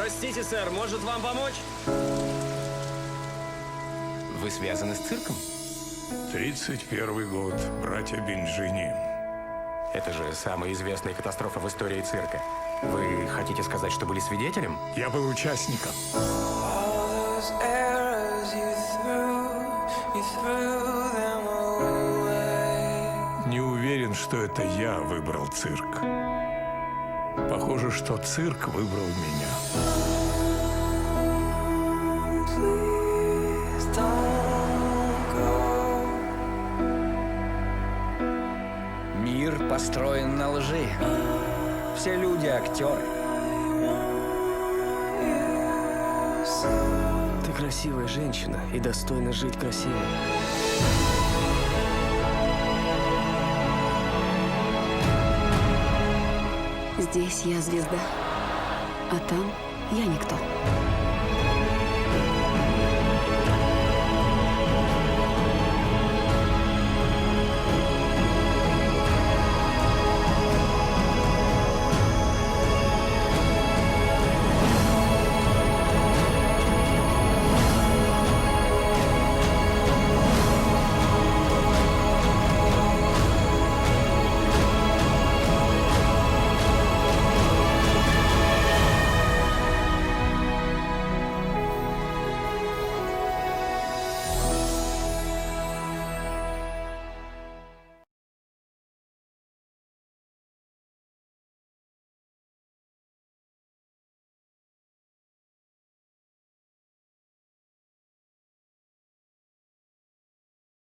Простите, сэр, может вам помочь? Вы связаны с цирком? 31 год, братья Бенджини. Это же самая известная катастрофа в истории цирка. Вы хотите сказать, что были свидетелем? Я был участником. Не уверен, что это я выбрал цирк. Похоже, что цирк выбрал меня. Мир построен на лжи. Все люди актеры. Ты красивая женщина и достойна жить красиво. Здесь я звезда, а там я никто.